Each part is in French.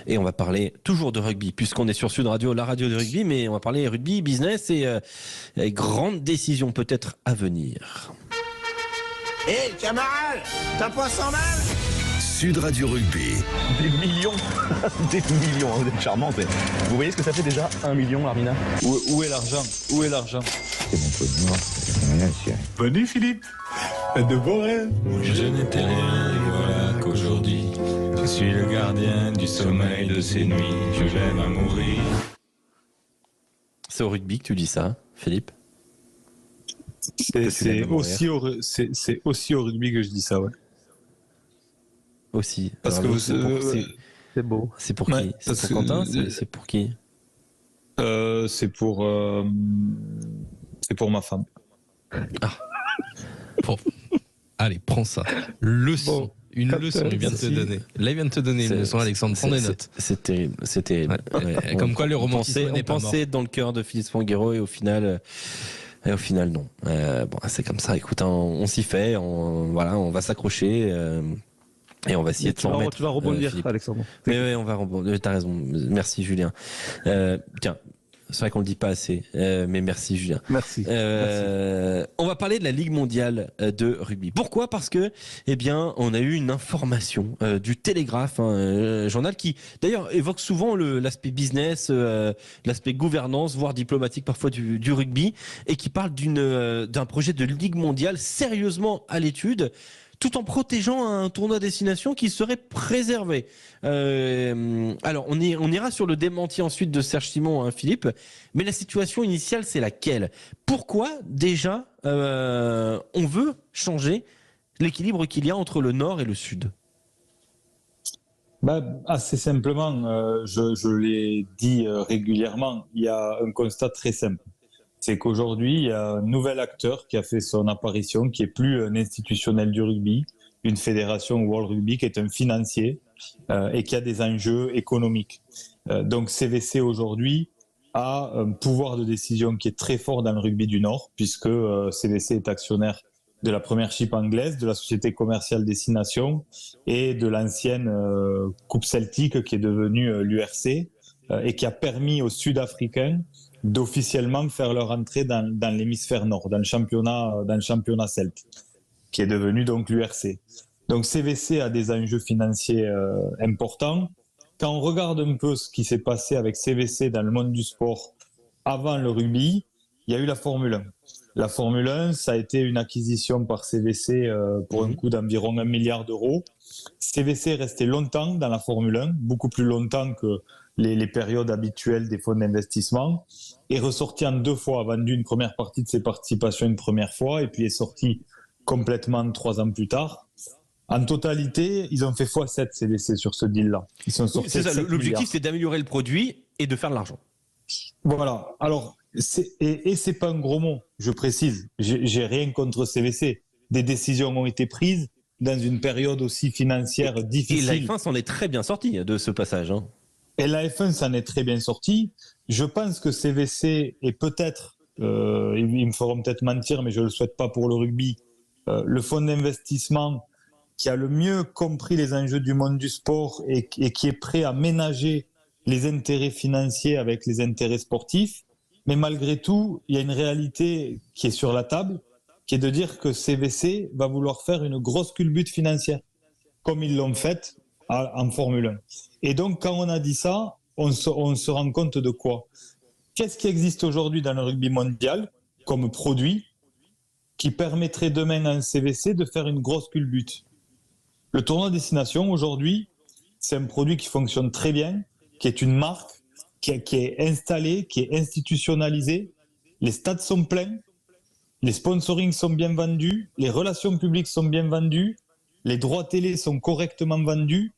Et on va parler toujours de rugby, puisqu'on est sur Sud Radio, la radio de rugby, mais on va parler rugby, business et grandes décisions peut-être à venir. Hé, camarade, t'as pas 100 balles? Sud Radio Rugby. Des millions, des millions, vous êtes charmante. Vous voyez ce que ça fait déjà 1 million, Armina? Où est l'argent? Où est l'argent? C'est mon peu de mort, c'est rien, c'est... Bonne nuit, Philippe. De beaux rêves. Je n'étais rien et voilà qu'aujourd'hui, je suis le gardien du sommeil de ces nuits. Je l'aime à mourir. C'est au rugby que tu dis ça, Philippe? C'est aussi au rugby que je dis ça, ouais. Aussi. Parce alors, que c'est beau. C'est pour qui? C'est pour Quentin? C'est pour qui? C'est pour ma femme. Ah. Bon. Allez, prends ça. Leçon. Bon, une leçon, il vient de te donner. Là, il vient de te donner une leçon, Alexandre. Prends des notes. C'est terrible. C'est terrible. Ouais. Ouais. Comme quoi, le romantisme n'est pas mort. On pensait dans le cœur de Philippe Spanghero et au final non. Bon, c'est comme ça. Écoute, on s'y fait. On va s'accrocher. Et on va essayer de s'en remettre. Tu vas rebondir, Alexandre. Mais on va rebondir. T'as raison. Merci, Julien. Tiens. C'est vrai qu'on le dit pas assez, mais merci Julien. Merci. On va parler de la Ligue mondiale de rugby. Pourquoi? Parce que, on a eu une information du Télégraphe, un journal qui, d'ailleurs, évoque souvent l'aspect business, l'aspect gouvernance, voire diplomatique parfois du rugby, et qui parle d'un projet de Ligue mondiale sérieusement à l'étude, tout en protégeant un tournoi destination qui serait préservé. Alors, on ira sur le démenti ensuite de Serge Simon, Philippe, mais la situation initiale, c'est laquelle? Pourquoi, déjà, on veut changer l'équilibre qu'il y a entre le Nord et le Sud? Assez simplement, je l'ai dit régulièrement, il y a un constat très simple. C'est qu'aujourd'hui, il y a un nouvel acteur qui a fait son apparition, qui est plus un institutionnel du rugby, une fédération World Rugby, qui est un financier et qui a des enjeux économiques. Donc CVC aujourd'hui a un pouvoir de décision qui est très fort dans le rugby du Nord, puisque CVC est actionnaire de la Premiership anglaise, de la Société commerciale Destination et de l'ancienne Coupe Celtique qui est devenue l'URC et qui a permis aux Sud-Africains d'officiellement faire leur entrée dans l'hémisphère nord, dans le championnat celte, qui est devenu donc l'URC. Donc CVC a des enjeux financiers importants. Quand on regarde un peu ce qui s'est passé avec CVC dans le monde du sport avant le rugby, il y a eu la Formule 1. La Formule 1, ça a été une acquisition par CVC pour un coût d'environ 1 milliard d'euros. CVC est resté longtemps dans la Formule 1, beaucoup plus longtemps que les périodes habituelles des fonds d'investissement, est ressorti en 2 fois, a vendu une première partie de ses participations une première fois, et puis est sorti complètement 3 ans plus tard. En totalité, ils ont fait x7 CVC sur ce deal-là. Ils sont sortis. C'est ça, l'objectif, c'est d'améliorer le produit et de faire de l'argent. Voilà. Alors, c'est pas un gros mot, je précise. J'ai rien contre CVC. Des décisions ont été prises dans une période aussi financière difficile. Et la F1 s'en est très bien sorti de ce passage. Et la F1 s'en est très bien sortie. Je pense que CVC est peut-être, ils me feront peut-être mentir, mais je le souhaite pas pour le rugby, le fonds d'investissement qui a le mieux compris les enjeux du monde du sport et qui est prêt à ménager les intérêts financiers avec les intérêts sportifs. Mais malgré tout, il y a une réalité qui est sur la table, qui est de dire que CVC va vouloir faire une grosse culbute financière, comme ils l'ont fait en Formule 1. Et donc, quand on a dit ça, on se rend compte de quoi? Qu'est-ce qui existe aujourd'hui dans le rugby mondial comme produit qui permettrait demain à un CVC de faire une grosse culbute? Le tournoi destination, aujourd'hui, c'est un produit qui fonctionne très bien, qui est une marque, qui est installée, qui est institutionnalisée. Les stades sont pleins, les sponsorings sont bien vendus, les relations publiques sont bien vendues, les droits télé sont correctement vendus.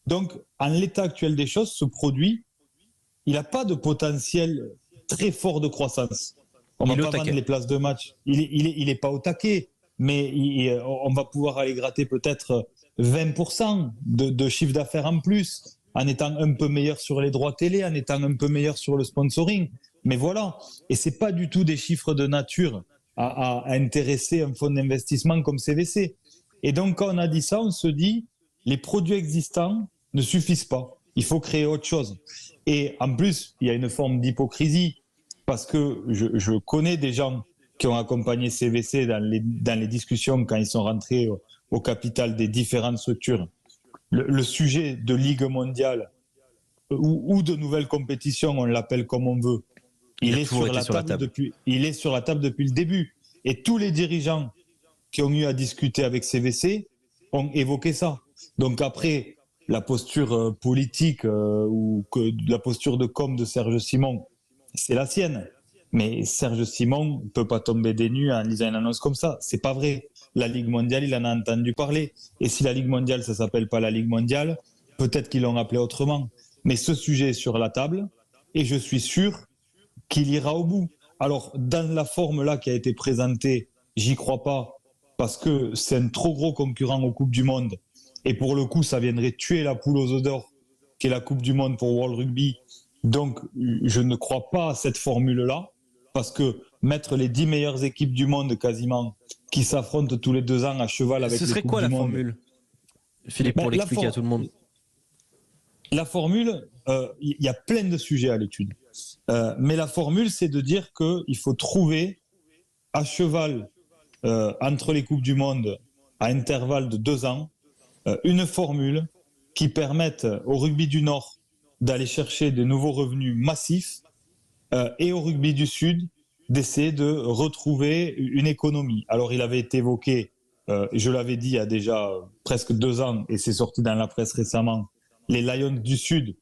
Donc, en l'état actuel des choses, ce produit, il n'a pas de potentiel très fort de croissance. On ne va pas vendre les places de match. Il est pas au taquet, mais on va pouvoir aller gratter peut-être 20% de chiffre d'affaires en plus, en étant un peu meilleur sur les droits télé, en étant un peu meilleur sur le sponsoring. Mais voilà. Et c'est pas du tout des chiffres de nature à intéresser un fonds d'investissement comme CVC. Et donc, quand on a dit ça, on se dit, les produits existants ne suffisent pas. Il faut créer autre chose. Et en plus, il y a une forme d'hypocrisie parce que je connais des gens qui ont accompagné CVC dans les discussions quand ils sont rentrés au capital des différentes structures. Le sujet de Ligue mondiale ou de nouvelles compétitions, on l'appelle comme on veut, il est sur la table depuis le début. Et tous les dirigeants qui ont eu à discuter avec CVC ont évoqué ça. Donc après, la posture politique ou la posture de com de Serge Simon, c'est la sienne. Mais Serge Simon ne peut pas tomber des nues en lisant une annonce comme ça. C'est pas vrai. La Ligue mondiale, il en a entendu parler. Et si la Ligue mondiale, ça s'appelle pas la Ligue mondiale, peut-être qu'ils l'ont appelé autrement. Mais ce sujet est sur la table et je suis sûr qu'il ira au bout. Alors, dans la forme là qui a été présentée, j'y crois pas parce que c'est un trop gros concurrent aux Coupes du Monde. Et pour le coup, ça viendrait tuer la poule aux œufs d'or, qui est la Coupe du Monde pour World Rugby. Donc, je ne crois pas à cette formule-là. Parce que mettre les 10 meilleures équipes du monde quasiment qui s'affrontent tous les 2 ans à cheval avec les Coupes du Monde. Ce serait quoi la formule, Philippe, pour l'expliquer à tout le monde? La formule, il y a plein de sujets à l'étude. Mais la formule, c'est de dire qu'il faut trouver à cheval entre les Coupes du Monde à intervalle de 2 ans une formule qui permette au rugby du Nord d'aller chercher de nouveaux revenus massifs et au rugby du Sud d'essayer de retrouver une économie. Alors il avait été évoqué, je l'avais dit il y a déjà presque 2 ans et c'est sorti dans la presse récemment, les Lions du Sud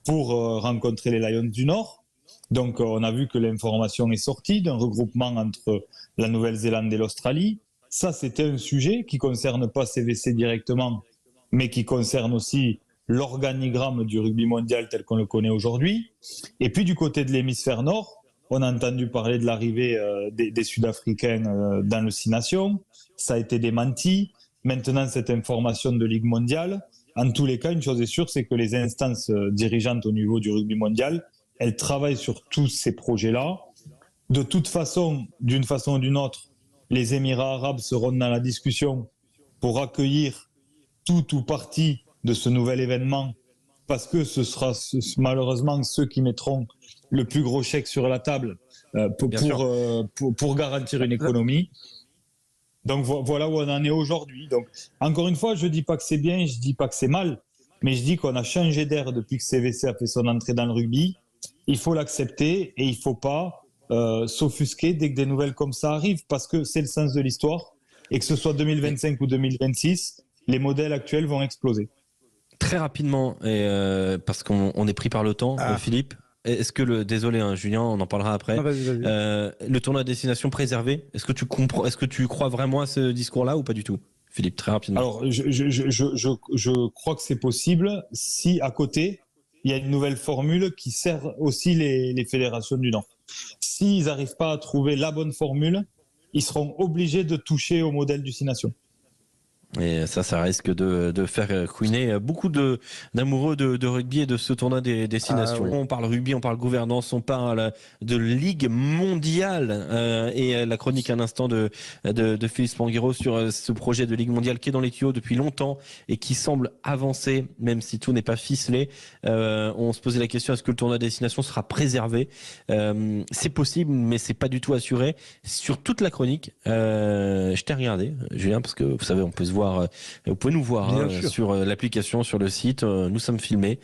pour rencontrer les Lions du Nord. Donc on a vu que l'information est sortie d'un regroupement entre la Nouvelle-Zélande et l'Australie. Ça c'était un sujet qui ne concerne pas CVC directement, mais qui concerne aussi l'organigramme du rugby mondial tel qu'on le connaît aujourd'hui. Et puis du côté de l'hémisphère nord, on a entendu parler de l'arrivée des Sud-Africains dans le Six Nations. Ça a été démenti. Maintenant, cette information de Ligue mondiale, en tous les cas, une chose est sûre, c'est que les instances dirigeantes au niveau du rugby mondial, elles travaillent sur tous ces projets-là. De toute façon, d'une façon ou d'une autre, les Émirats arabes seront dans la discussion pour accueillir tout ou partie de ce nouvel événement, parce que ce sera malheureusement ceux qui mettront le plus gros chèque sur la table pour garantir une économie. Donc voilà où on en est aujourd'hui. Donc encore une fois, je ne dis pas que c'est bien, je ne dis pas que c'est mal, mais je dis qu'on a changé d'air depuis que CVC a fait son entrée dans le rugby. Il faut l'accepter et il ne faut pas s'offusquer dès que des nouvelles comme ça arrivent, parce que c'est le sens de l'histoire et que ce soit 2025 ou 2026, les modèles actuels vont exploser. Très rapidement, parce qu'on est pris par le temps, Philippe, est-ce que désolé hein, Julien, on en parlera après. Vas-y. Le tournoi à destination préservé, est-ce que tu comprends, est-ce que tu crois vraiment à ce discours-là ou pas du tout, Philippe, très rapidement? Alors, je crois que c'est possible si à côté il y a une nouvelle formule qui sert aussi les fédérations du Nord. S'ils n'arrivent pas à trouver la bonne formule, ils seront obligés de toucher au modèle du Six Nations. Et ça risque de faire couiner beaucoup d'amoureux de rugby et de ce tournoi des Six Nations. Oui. On parle rugby, on parle gouvernance, on parle de Ligue mondiale et la chronique un instant de Philippe Spanghero sur ce projet de Ligue mondiale qui est dans les tuyaux depuis longtemps et qui semble avancer, même si tout n'est pas ficelé. On se posait la question, est-ce que le tournoi des Six Nations sera préservé? C'est possible, mais c'est pas du tout assuré. Sur toute la chronique, je t'ai regardé, Julien, parce que vous savez, on peut se voir, vous pouvez nous voir sur l'application, sur le site, nous sommes filmés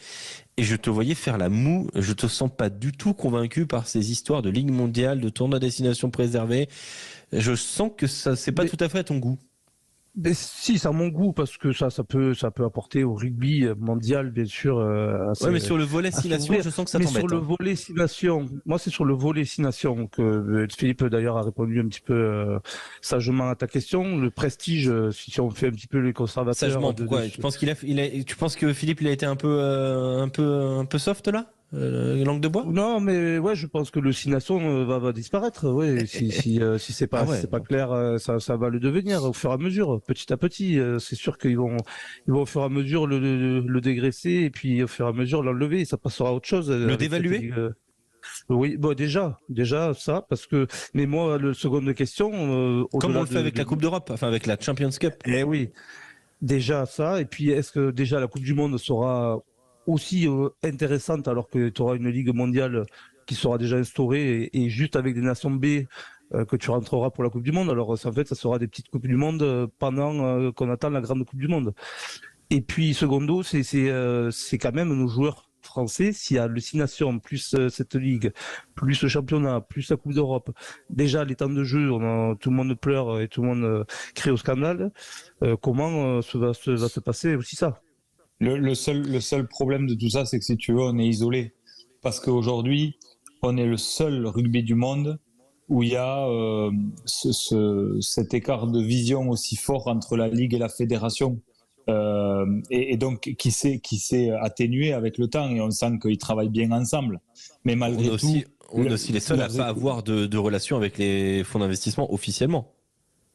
et je te voyais faire la moue, je te sens pas du tout convaincu par ces histoires de Ligue mondiale, de tournoi à destination préservé. Je sens que ça c'est pas tout à fait à ton goût. Mais si, c'est à mon goût parce que ça peut apporter au rugby mondial, bien sûr. Mais sur le volet Six Nations, je sens que ça t'embête. Mais sur le volet Six Nations, moi c'est sur le volet Six Nations que Philippe d'ailleurs a répondu un petit peu sagement à ta question. Le prestige, si on fait un petit peu les conservateurs. Sagement, pourquoi? Tu penses que Philippe il a été un peu soft là? Langue de bois? Non, mais ouais, je pense que le Six Nations va disparaître. Ouais, si c'est pas clair, ça va le devenir au fur et à mesure, petit à petit. C'est sûr qu'ils vont au fur et à mesure le dégraisser et puis au fur et à mesure l'enlever. Ça passera à autre chose. Le dévaluer? Oui, bon déjà ça parce que. Mais moi, le seconde question. Comme on le fait avec la Coupe d'Europe, enfin avec la Champions Cup. Eh oui, déjà ça. Et puis est-ce que déjà la Coupe du Monde sera aussi intéressante alors que tu auras une ligue mondiale qui sera déjà instaurée et juste avec des nations B que tu rentreras pour la Coupe du Monde. Alors en fait, ça sera des petites Coupes du Monde pendant qu'on attend la grande Coupe du Monde. Et puis secondo, c'est quand même nos joueurs français, s'il y a le 6 Nations, plus cette ligue, plus le championnat, plus la Coupe d'Europe, déjà les temps de jeu, tout le monde pleure et tout le monde crie au scandale, comment va se passer aussi ça? Le seul problème de tout ça, c'est que si tu veux, on est isolé. Parce qu'aujourd'hui, on est le seul rugby du monde où il y a cet écart de vision aussi fort entre la Ligue et la fédération. Et donc qui s'est atténué avec le temps et on sent qu'ils travaillent bien ensemble. Mais malgré on est aussi les seuls à pas avoir de relation avec les fonds d'investissement officiellement.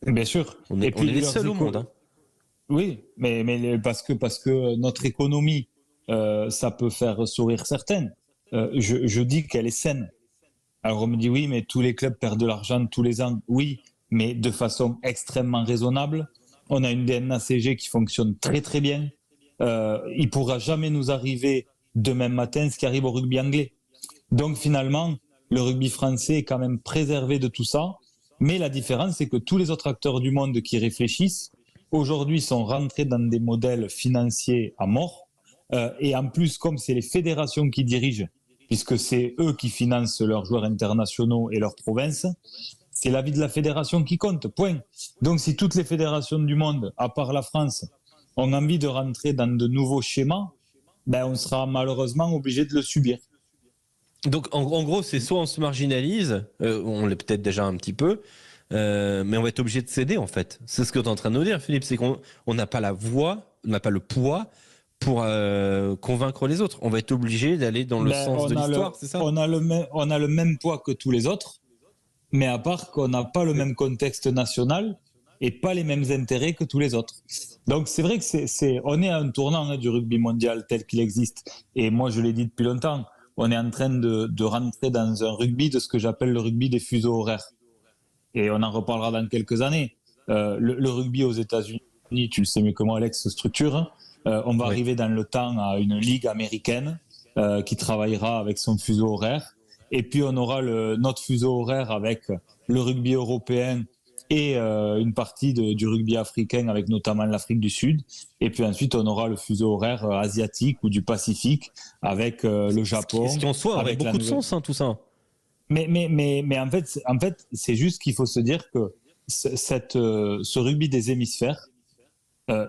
Bien sûr. On est les seuls au monde. Hein. Oui, mais parce que notre économie, ça peut faire sourire certaines. Je dis qu'elle est saine. Alors on me dit oui, mais tous les clubs perdent de l'argent tous les ans. Oui, mais de façon extrêmement raisonnable. On a une DNACG qui fonctionne très très bien. Il pourra jamais nous arriver demain matin ce qui arrive au rugby anglais. Donc finalement, le rugby français est quand même préservé de tout ça. Mais la différence, c'est que tous les autres acteurs du monde qui réfléchissent, aujourd'hui sont rentrés dans des modèles financiers à mort. Et en plus, comme c'est les fédérations qui dirigent, puisque c'est eux qui financent leurs joueurs internationaux et leurs provinces, c'est l'avis de la fédération qui compte, point. Donc si toutes les fédérations du monde, à part la France, ont envie de rentrer dans de nouveaux schémas, ben on sera malheureusement obligé de le subir. Donc en gros, c'est soit on se marginalise, on l'est peut-être déjà un petit peu, mais on va être obligé de céder en fait. C'est ce que tu es en train de nous dire, Philippe, c'est qu'on n'a pas la voix, on n'a pas le poids pour convaincre les autres. On va être obligé d'aller dans le sens de l'histoire, c'est ça ? On a le même poids que tous les autres, mais à part qu'on n'a pas le même contexte national et pas les mêmes intérêts que tous les autres. Donc c'est vrai que on est à un tournant du rugby mondial tel qu'il existe. Et moi je l'ai dit depuis longtemps, on est en train de rentrer dans un rugby de ce que j'appelle le rugby des fuseaux horaires. Et on en reparlera dans quelques années. Le rugby aux États-Unis, tu le sais mieux que moi, Alex, se structure. On va arriver dans le temps à une ligue américaine qui travaillera avec son fuseau horaire. Et puis on aura notre fuseau horaire avec le rugby européen et une partie du rugby africain avec notamment l'Afrique du Sud. Et puis ensuite on aura le fuseau horaire asiatique ou du Pacifique avec le Japon. Ce qui en soi aurait beaucoup de sens, hein, tout ça. Mais en fait, c'est juste qu'il faut se dire que ce rugby des hémisphères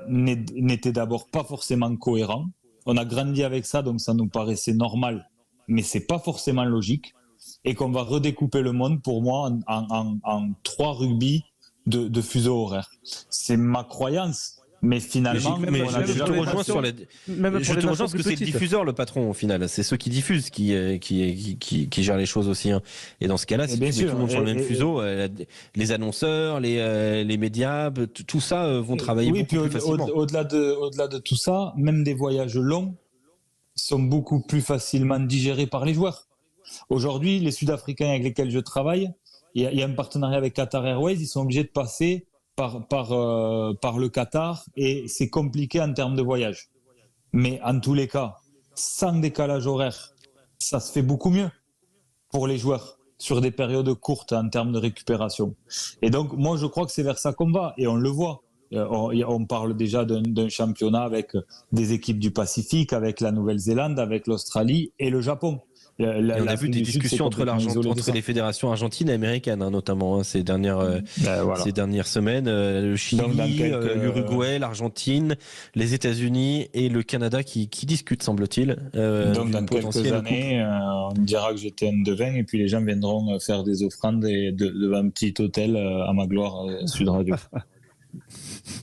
n'était d'abord pas forcément cohérent. On a grandi avec ça, donc ça nous paraissait normal, mais c'est pas forcément logique. Et qu'on va redécouper le monde, pour moi, en 3 rugby de fuseaux horaires. C'est ma croyance. Mais finalement, je te rejoins sur je te rejoins parce que c'est le diffuseur, le patron, au final. C'est ceux qui diffusent qui gèrent les choses aussi. Hein. Et dans ce cas-là, si tu mets tout le monde sur le même fuseau, les annonceurs, les médias, tout ça vont travailler beaucoup plus facilement. Au-delà de tout ça, même des voyages longs sont beaucoup plus facilement digérés par les joueurs. Aujourd'hui, les Sud-Africains avec lesquels je travaille, il y a un partenariat avec Qatar Airways, ils sont obligés de passer par le Qatar et c'est compliqué en termes de voyage. Mais en tous les cas, sans décalage horaire, ça se fait beaucoup mieux pour les joueurs sur des périodes courtes en termes de récupération. Et donc, moi, je crois que c'est vers ça qu'on va et on le voit. On parle déjà d'un championnat avec des équipes du Pacifique, avec la Nouvelle-Zélande, avec l'Australie et le Japon. On a vu des discussions entre les fédérations argentines et américaines, hein, notamment ces dernières semaines. Le Chili, l'Uruguay, l'Argentine, les États-Unis et le Canada qui discutent, semble-t-il. Donc dans quelques années, on dira que j'étais un devin et puis les gens viendront faire des offrandes devant un petit hôtel à ma gloire Sud Radio.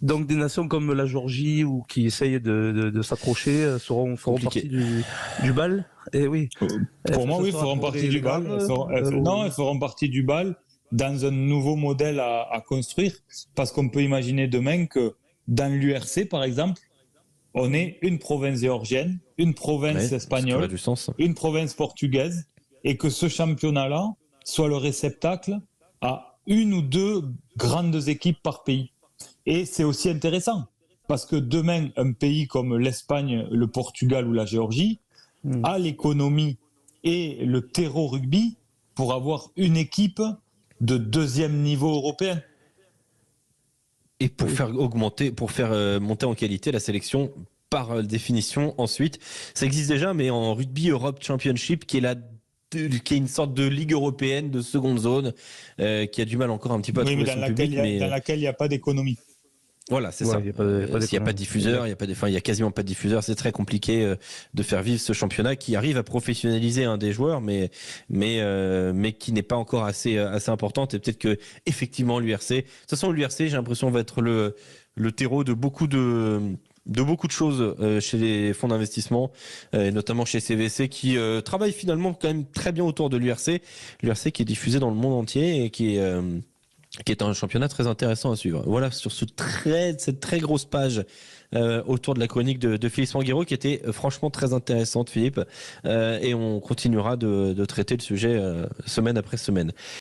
Donc des nations comme la Géorgie ou qui essayent de s'accrocher feront partie du bal. Et oui. Pour moi, oui, feront partie du bal. Elles feront partie du bal dans un nouveau modèle à construire, parce qu'on peut imaginer demain que dans l'URC, par exemple, on ait une province géorgienne, une province espagnole, une province portugaise, et que ce championnat-là soit le réceptacle à 1 ou 2 grandes équipes par pays. Et c'est aussi intéressant, parce que demain, un pays comme l'Espagne, le Portugal ou la Géorgie a l'économie et le terreau rugby pour avoir une équipe de 2e niveau européen. Et pour faire monter en qualité la sélection par définition ensuite. Ça existe déjà, mais en Rugby Europe Championship, qui est une sorte de ligue européenne de seconde zone, qui a du mal encore un petit peu à trouver son public. Dans laquelle il n'y a pas d'économie. Voilà, c'est ça. S'il n'y a pas de diffuseur, il y a quasiment pas de diffuseur, c'est très compliqué de faire vivre ce championnat qui arrive à professionnaliser un des joueurs, mais qui n'est pas encore assez importante. Et peut-être que effectivement l'URC, de toute façon l'URC, j'ai l'impression va être le terreau de beaucoup de choses chez les fonds d'investissement, et notamment chez CVC, qui travaille finalement quand même très bien autour de l'URC qui est diffusé dans le monde entier et qui est un championnat très intéressant à suivre. Voilà, sur cette très grosse page autour de la chronique de Philippe Sanguero, qui était franchement très intéressante, Philippe. Et on continuera de traiter le sujet semaine après semaine.